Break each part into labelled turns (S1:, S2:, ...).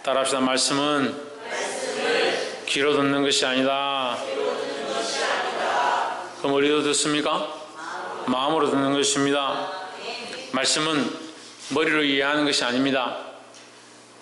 S1: 따라합시다. 말씀은 귀로 듣는 것이 아니다. 그럼 어디로 듣습니까? 마음으로 듣는 것입니다. 말씀은 머리로 이해하는 것이 아닙니다.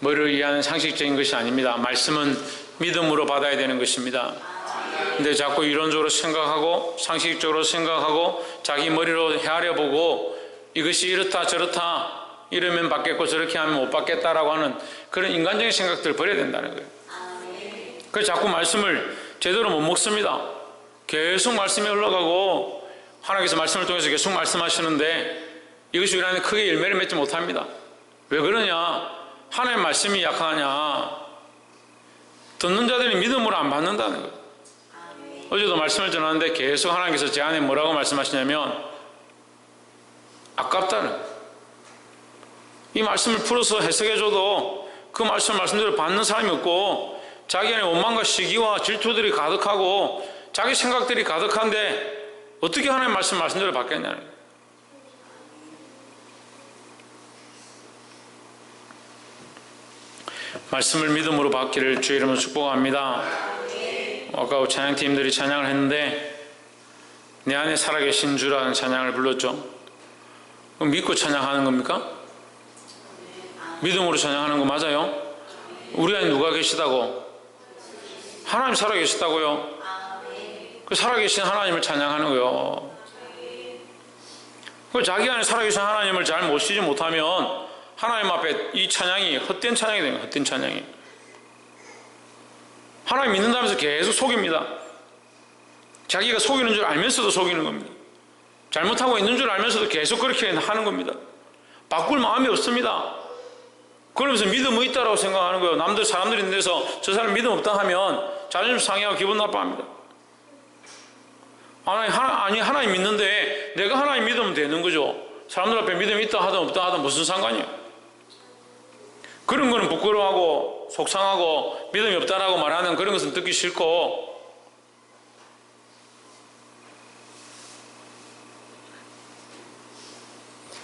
S1: 머리로 이해하는 상식적인 것이 아닙니다. 말씀은 믿음으로 받아야 되는 것입니다. 근데 자꾸 이론적으로 생각하고 상식적으로 생각하고 자기 머리로 헤아려 보고 이것이 이렇다 저렇다 이러면 받겠고 저렇게 하면 못 받겠다라고 하는 그런 인간적인 생각들을 버려야 된다는 거예요. 그래서 자꾸 말씀을 제대로 못 먹습니다. 계속 말씀이 흘러가고 하나님께서 말씀을 통해서 계속 말씀하시는데 이것이 우리 안에 크게 열매를 맺지 못합니다. 왜 그러냐? 하나님의 말씀이 약하냐? 듣는 자들이 믿음으로 안 받는다는 거예요. 어제도 말씀을 전하는데 계속 하나님께서 제 안에 뭐라고 말씀하시냐면 아깝다는 거예요. 이 말씀을 풀어서 해석해줘도 그 말씀대로 받는 사람이 없고 자기 안에 원망과 시기와 질투들이 가득하고 자기 생각들이 가득한데 어떻게 하나님의 말씀대로 받겠냐는 거예요. 말씀을 믿음으로 받기를 주의 이름으로 축복합니다. 아까 찬양팀들이 찬양을 했는데 내 안에 살아계신 주라는 찬양을 불렀죠. 그럼 믿고 찬양하는 겁니까? 믿음으로 찬양하는 거 맞아요? 우리 안에 누가 계시다고? 하나님 살아계시다고요? 그 살아계신 하나님을 찬양하는 거요. 그 자기 안에 살아계신 하나님을 잘 모시지 못하면 하나님 앞에 이 찬양이 헛된 찬양이 됩니다. 헛된 찬양이. 하나님 믿는다면서 계속 속입니다. 자기가 속이는 줄 알면서도 속이는 겁니다. 잘못하고 있는 줄 알면서도 계속 그렇게 하는 겁니다. 바꿀 마음이 없습니다. 그러면서 믿음이 있다고 생각하는 거예요. 남들 사람들이 있는 데서 저 사람 믿음 없다 하면 자존심 상해하고 기분 나빠합니다. 아니 하나님 믿는데 내가 하나님 믿으면 되는 거죠. 사람들 앞에 믿음이 있다 하든 없다 하든 무슨 상관이에요. 그런 거는 부끄러워하고 속상하고 믿음이 없다라고 말하는 그런 것은 듣기 싫고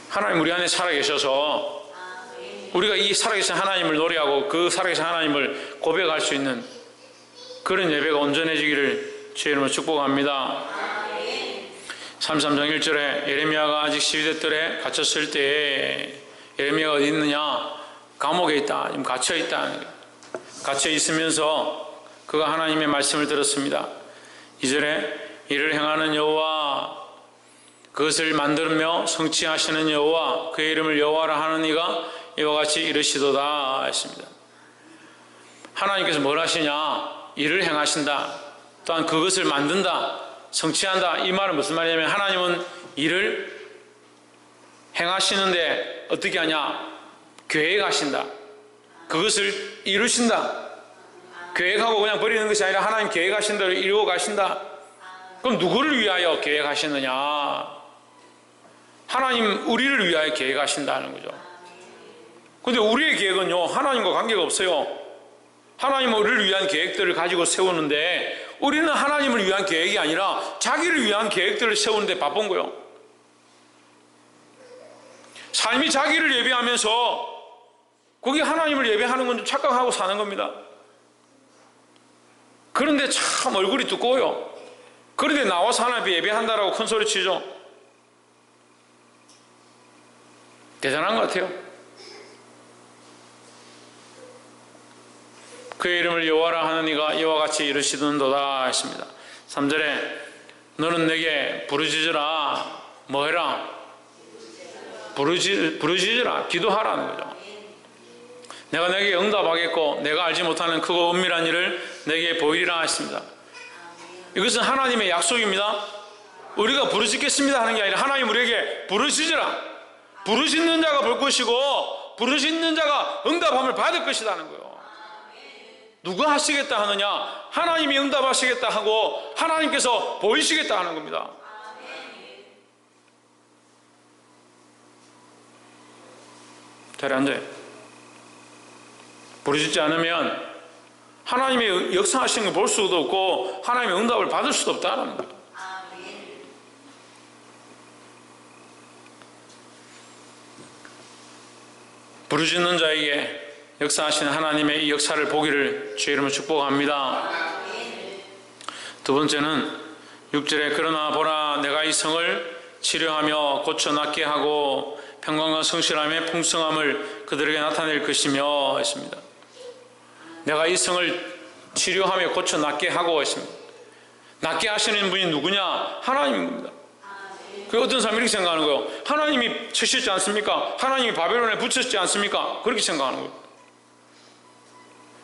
S1: 하나님 우리 안에 살아계셔서 우리가 이 살아계신 하나님을 노래하고 그 살아계신 하나님을 고백할 수 있는 그런 예배가 온전해지기를 주의 이름으로 축복합니다. 33장 1절에 예레미야가 아직 시위대 뜰에 갇혔을 때에 예레미야가 어디 있느냐? 감옥에 있다. 지금 갇혀있다. 갇혀 있으면서 그가 하나님의 말씀을 들었습니다. 2절에 이를 행하는 여호와 그것을 만들며 성취하시는 여호와 그의 이름을 여호와라 하는 이가 이와 같이 이르시도다 했습니다. 하나님께서 뭘 하시냐? 일을 행하신다. 또한 그것을 만든다. 성취한다. 이 말은 무슨 말이냐면 하나님은 일을 행하시는데 어떻게 하냐? 계획하신다. 그것을 이루신다. 계획하고 그냥 버리는 것이 아니라 하나님 계획하신 대로 이루어 가신다. 그럼 누구를 위하여 계획하시느냐? 하나님 우리를 위하여 계획하신다는 거죠. 근데 우리의 계획은요 하나님과 관계가 없어요. 하나님은 우리를 위한 계획들을 가지고 세우는데 우리는 하나님을 위한 계획이 아니라 자기를 위한 계획들을 세우는데 바쁜 거예요. 삶이 자기를 예배하면서 거기 하나님을 예배하는 건 좀 착각하고 사는 겁니다. 그런데 참 얼굴이 두꺼워요. 그런데 나와서 하나님 앞에 예배한다라고 큰 소리 치죠. 대단한 것 같아요. 그의 이름을 여호와라 하는 이가 이와 같이 이르시던도다 했습니다. 3절에 너는 내게 부르짖으라 뭐해라? 부르짖으라 기도하라는 거죠. 내가 내게 응답하겠고 내가 알지 못하는 크고 은밀한 일을 내게 보이리라 했습니다. 이것은 하나님의 약속입니다. 우리가 부르짖겠습니다 하는 게 아니라 하나님 우리에게 부르짖으라. 부르짖는 자가 볼 것이고 부르짖는 자가 응답함을 받을 것이라는 거예요. 누가 하시겠다 하느냐? 하나님이 응답하시겠다 하고 하나님께서 보이시겠다 하는 겁니다. 자리에 앉아요. 부르짖지 않으면 하나님의 역사하시는 걸 볼 수도 없고 하나님의 응답을 받을 수도 없다는 거예요. 부르짖는 자에게 역사하시는 하나님의 이 역사를 보기를 주의 이름으로 축복합니다. 두 번째는 6절에 그러나 보라 내가 이 성을 치료하며 고쳐 낫게 하고 평강과 성실함의 풍성함을 그들에게 나타낼 것이며 했습니다. 내가 이 성을 치료하며 고쳐 낫게 하고 했습니다. 낫게 하시는 분이 누구냐? 하나님입니다. 그 어떤 사람이 이렇게 생각하는 거예요. 하나님이 치셨지 않습니까? 하나님이 바벨론에 붙였지 않습니까? 그렇게 생각하는 거예요.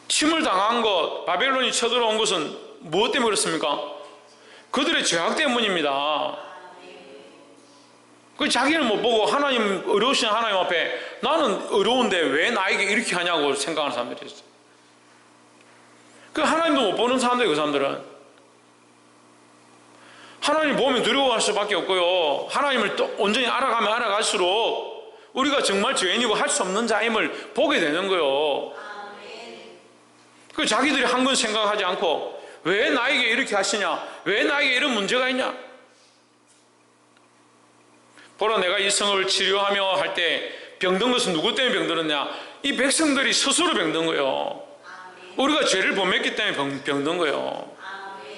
S1: 침을 당한 것, 바벨론이 쳐들어온 것은 무엇 때문에 그렇습니까? 그들의 죄악 때문입니다. 그 자기는 못 보고 하나님, 어려우신 하나님 앞에 나는 어려운데 왜 나에게 이렇게 하냐고 생각하는 사람들이 있어요. 그 하나님도 못 보는 사람들이 그 사람들은. 하나님 보면 두려워할 수밖에 없고요. 하나님을 또 온전히 알아가면 알아갈수록 우리가 정말 죄인이고 할 수 없는 자임을 보게 되는 거예요. 그 자기들이 한 건 생각하지 않고 왜 나에게 이렇게 하시냐? 왜 나에게 이런 문제가 있냐? 보라 내가 이 성을 치료하며 할 때 병든 것은 누구 때문에 병들었냐? 이 백성들이 스스로 병든 거예요. 우리가 죄를 범했기 때문에 병든 거예요.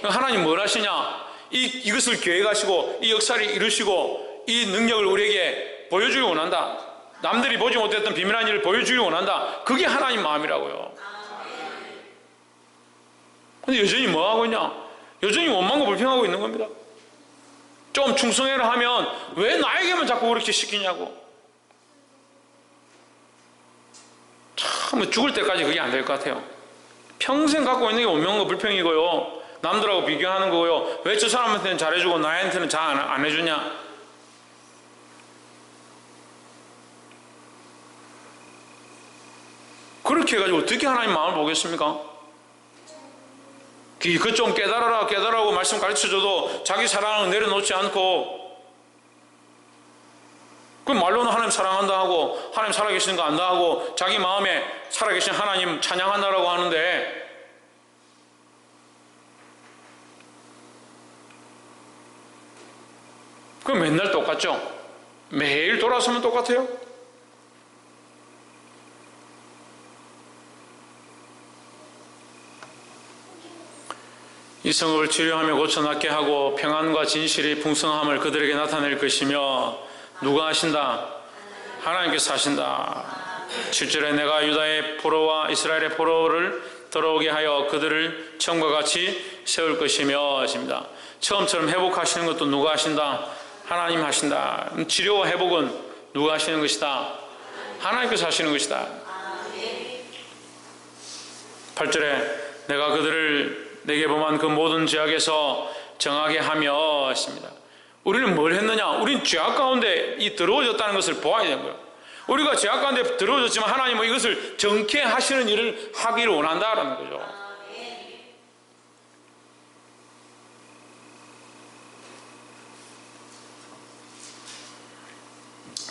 S1: 하나님 뭘 하시냐? 이것을 계획하시고 이 역사를 이루시고 이 능력을 우리에게 보여주기 원한다. 남들이 보지 못했던 비밀한 일을 보여주기 원한다. 그게 하나님 마음이라고요. 근데 여전히 뭐 하고 있냐? 여전히 원망과 불평하고 있는 겁니다. 좀 충성해라 하면 왜 나에게만 자꾸 그렇게 시키냐고. 참 죽을 때까지 그게 안 될 것 같아요. 평생 갖고 있는 게 원망과 불평이고요. 남들하고 비교하는 거고요. 왜 저 사람한테는 잘해주고 나한테는 잘 안 해주냐? 그렇게 해가지고 어떻게 하나님 마음을 보겠습니까? 그 좀 깨달아라 깨달아라고 말씀 가르쳐줘도 자기 사랑을 내려놓지 않고 그 말로는 하나님 사랑한다 하고 하나님 살아계시는 거 안다 하고 자기 마음에 살아계신 하나님 찬양한다라고 하는데 그럼 맨날 똑같죠? 매일 돌아서면 똑같아요? 이 성읍을 치료하며 고쳐 낫게 하고 평안과 진실이 풍성함을 그들에게 나타낼 것이며 누가 하신다? 하나님께서 하신다. 7절에 내가 유다의 포로와 이스라엘의 포로를 돌아오게 하여 그들을 처음과 같이 세울 것이며 하십니다. 처음처럼 회복하시는 것도 누가 하신다? 하나님 하신다. 치료와 회복은 누가 하시는 것이다? 하나님께서 하시는 것이다. 8절에 내가 그들을 내게 범한 그 모든 죄악에서 정하게 하며 했습니다. 우리는 뭘 했느냐? 우리는 죄악 가운데 들어오졌다는 것을 보아야 되는 거예요. 우리가 죄악 가운데 들어오졌지만 하나님은 이것을 정케 하시는 일을 하기를 원한다라는 거죠.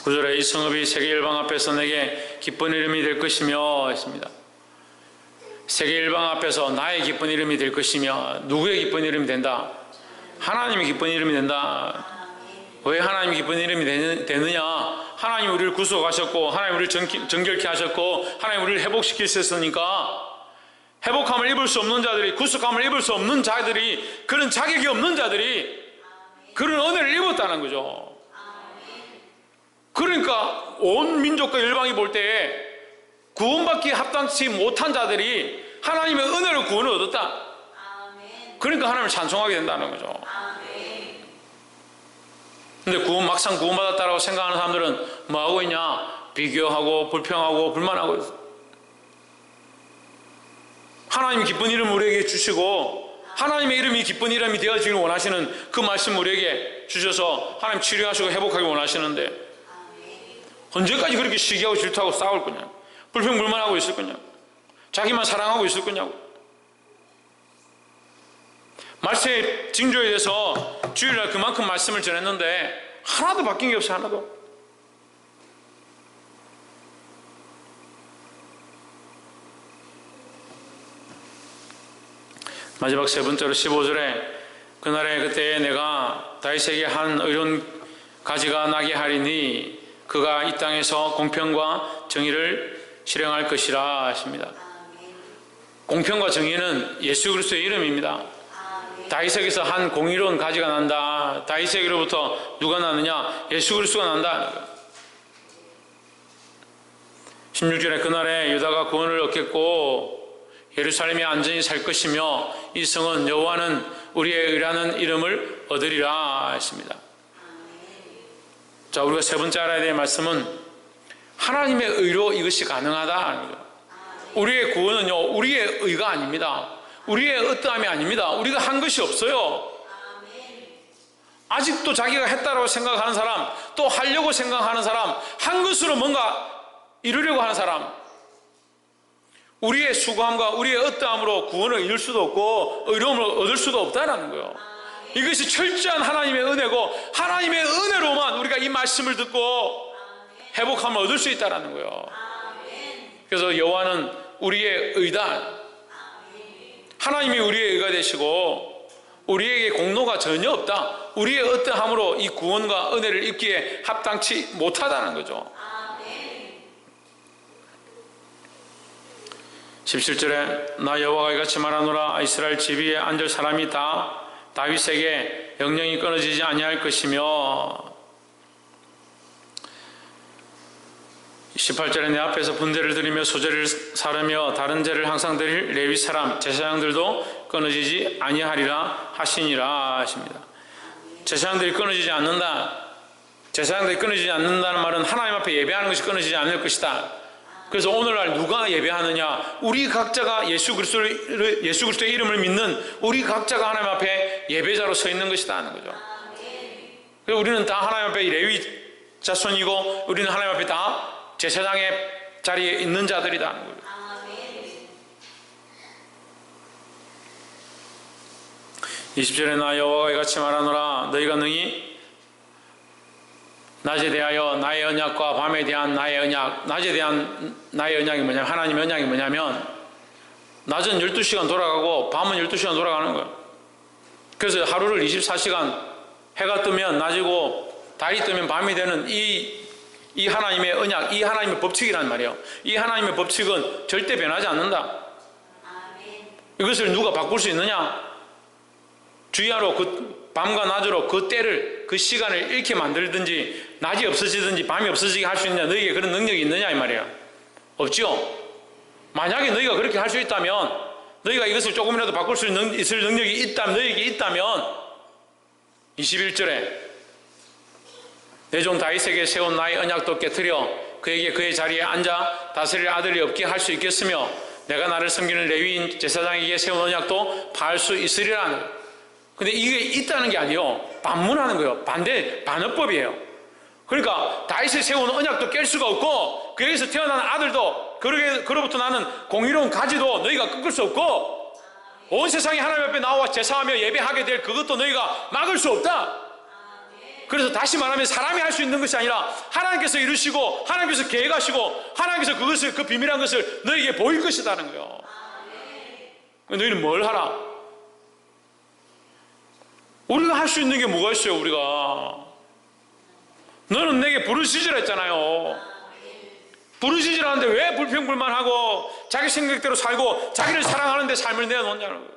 S1: 구절에 이 성읍이 세계 일방 앞에서 내게 기쁜 이름이 될 것이며 했습니다. 세계 일방 앞에서 나의 기쁜 이름이 될 것이며 누구의 기쁜 이름이 된다? 하나님의 기쁜 이름이 된다. 왜 하나님의 기쁜 이름이 되느냐? 하나님 우리를 구속하셨고 하나님 우리를 정결케 하셨고 하나님 우리를 회복시키셨으니까 회복함을 입을 수 없는 자들이 구속함을 입을 수 없는 자들이 그런 자격이 없는 자들이 그런 은혜를 입었다는 거죠. 그러니까 온 민족과 열방이 볼 때에 구원받기 합당치 못한 자들이 하나님의 은혜로 구원을 얻었다. 그러니까 하나님을 찬송하게 된다는 거죠. 근데 막상 구원받았다고 생각하는 사람들은 뭐하고 있냐? 비교하고 불평하고 불만하고 있어. 하나님이 기쁜 이름을 우리에게 주시고 하나님의 이름이 기쁜 이름이 되어지기를 원하시는 그 말씀 우리에게 주셔서 하나님 치료하시고 회복하기 원하시는데 언제까지 그렇게 시기하고 질투하고 싸울 거냐? 불평불만하고 있을 거냐? 자기만 사랑하고 있을 거냐고. 말세의 징조에 대해서 주일날 그만큼 말씀을 전했는데 하나도 바뀐 게 없어요. 하나도. 마지막 세 번째로 15절에 그날에 그때에 내가 다윗에게 한 의로운 가지가 나게 하리니 그가 이 땅에서 공평과 정의를 실행할 것이라 하십니다. 공평과 정의는 예수 그리스도의 이름입니다. 다윗에게서 한 공의로운 가지가 난다. 다윗에게로부터 누가 나느냐? 예수 그리스도가 난다. 16절에 그날에 유다가 구원을 얻겠고 예루살렘이 안전히 살 것이며 이 성은 여호와는 우리의 의라는 이름을 얻으리라 했습니다. 자, 우리가 세 번째 알아야 될 말씀은 하나님의 의로 이것이 가능하다. 우리의 구원은요, 우리의 의가 아닙니다. 우리의 어떠함이 아닙니다. 우리가 한 것이 없어요. 아직도 자기가 했다고 생각하는 사람, 또 하려고 생각하는 사람, 한 것으로 뭔가 이루려고 하는 사람, 우리의 수고함과 우리의 어떠함으로 구원을 이룰 수도 없고 의로움을 얻을 수도 없다는 거예요. 이것이 철저한 하나님의 은혜고 하나님의 은혜로만 우리가 이 말씀을 듣고 회복함을 얻을 수 있다는 거예요. 그래서 여호와는 우리의 의다. 하나님이 우리의 의가 되시고 우리에게 공로가 전혀 없다. 우리의 어떠함으로 이 구원과 은혜를 입기에 합당치 못하다는 거죠. 17절에 나 여호와가 이같이 말하노라. 이스라엘 집 위에 앉을 사람이 다 다윗에게 영영이 끊어지지 아니할 것이며 18절에 내 앞에서 분제를 드리며 소제를 사르며 다른 제를 항상 드릴 레위 사람 제사장들도 끊어지지 아니하리라 하시니라 하십니다. 제사장들이 끊어지지 않는다. 제사장들이 끊어지지 않는다는 말은 하나님 앞에 예배하는 것이 끊어지지 않을 것이다. 그래서 오늘날 누가 예배하느냐? 우리 각자가 예수 그리스도의 이름을 믿는 우리 각자가 하나님 앞에 예배자로 서 있는 것이다 하는 거죠. 그래서 우리는 다 하나님 앞에 레위 자손이고 우리는 하나님 앞에 다 제사장의 자리에 있는 자들이다 하는 거죠. 20절에 나 여호와가 이같이 말하노라. 너희가 능히 낮에 대하여 나의 언약과 밤에 대한 나의 언약, 낮에 대한 나의 언약이 뭐냐면 하나님의 언약이 뭐냐면 낮은 12시간 돌아가고 밤은 12시간 돌아가는 거예요. 그래서 하루를 24시간 해가 뜨면 낮이고 달이 뜨면 밤이 되는 이 하나님의 언약, 이 하나님의 법칙이란 말이에요. 이 하나님의 법칙은 절대 변하지 않는다. 이것을 누가 바꿀 수 있느냐? 주야로 밤과 낮으로 그 때를, 그 시간을 잃게 만들든지 낮이 없어지든지 밤이 없어지게 할 수 있느냐? 너희에게 그런 능력이 있느냐 이 말이에요. 없죠? 만약에 너희가 그렇게 할 수 있다면, 너희가 이것을 조금이라도 바꿀 수 있을 능력이 있다면, 너희에게 있다면 21절에 내 종 다윗에게 세운 나의 언약도 깨트려 그에게 그의 자리에 앉아 다스릴 아들이 없게 할 수 있겠으며 내가 나를 섬기는 레위인 제사장에게 세운 언약도 파할 수 있으리라. 근데 이게 있다는 게 아니에요. 반문하는 거예요. 반어법이에요. 그러니까 다윗이 세운 언약도 깰 수가 없고 그에게서 태어난 아들도 그로부터 나는 공의로운 가지도 너희가 끊을 수 없고 온 세상이 하나님 앞에 나와 제사하며 예배하게 될 그것도 너희가 막을 수 없다. 그래서 다시 말하면 사람이 할 수 있는 것이 아니라 하나님께서 이루시고 하나님께서 계획하시고 하나님께서 그것을, 그 비밀한 것을 너희에게 보일 것이라는 거예요. 너희는 뭘 하라? 우리가 할 수 있는 게 뭐가 있어요? 우리가 너는 내게 부르시지라 했잖아요. 부르시지라 하는데 왜 불평불만하고 자기 생각대로 살고 자기를 사랑하는데 삶을 내어놓냐는 거예요.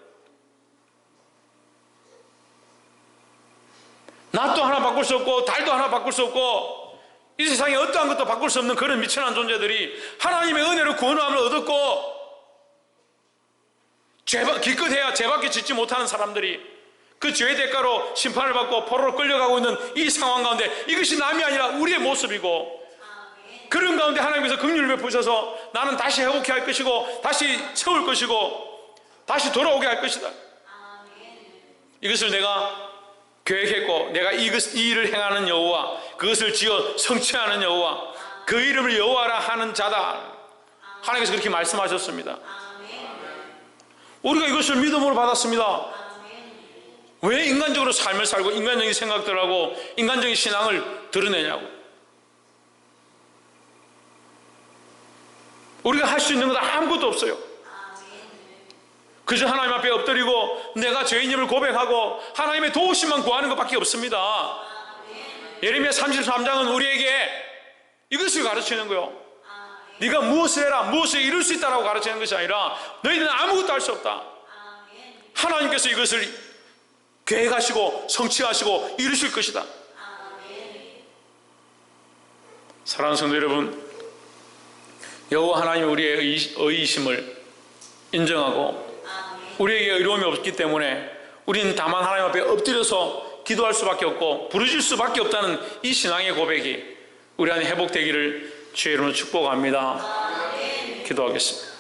S1: 낮도 하나 바꿀 수 없고 달도 하나 바꿀 수 없고 이 세상에 어떠한 것도 바꿀 수 없는 그런 미천한 존재들이 하나님의 은혜로 구원함을 얻었고 기껏해야 죄밖에 짓지 못하는 사람들이 그 죄의 대가로 심판을 받고 포로로 끌려가고 있는 이 상황 가운데 이것이 남이 아니라 우리의 모습이고 그런 가운데 하나님께서 긍휼을 베푸셔서 나는 다시 회복해 할 것이고 다시 세울 것이고 다시 돌아오게 할 것이다. 이것을 내가 계획했고 내가 이 일을 행하는 여호와 그것을 지어 성취하는 여호와 그 이름을 여호와라 하는 자다. 하나님께서 그렇게 말씀하셨습니다. 우리가 이것을 믿음으로 받았습니다. 왜 인간적으로 삶을 살고 인간적인 생각들하고 인간적인 신앙을 드러내냐고. 우리가 할 수 있는 건 아무것도 없어요. 그저 하나님 앞에 엎드리고 내가 죄인임을 고백하고 하나님의 도우심만 구하는 것밖에 없습니다. 예레미야 33장은 우리에게 이것을 가르치는 거예요. 네가 무엇을 해라, 무엇을 이룰 수 있다라고 가르치는 것이 아니라 너희는 아무것도 할 수 없다. 하나님께서 이것을 계획하시고 성취하시고 이루실 것이다. 사랑하는 성도 여러분, 여호와 하나님이 우리의 의이심을 인정하고 우리에게 의로움이 없기 때문에 우리는 다만 하나님 앞에 엎드려서 기도할 수밖에 없고 부르실 수밖에 없다는 이 신앙의 고백이 우리 안에 회복되기를 주의 이름으로 축복합니다. 기도하겠습니다.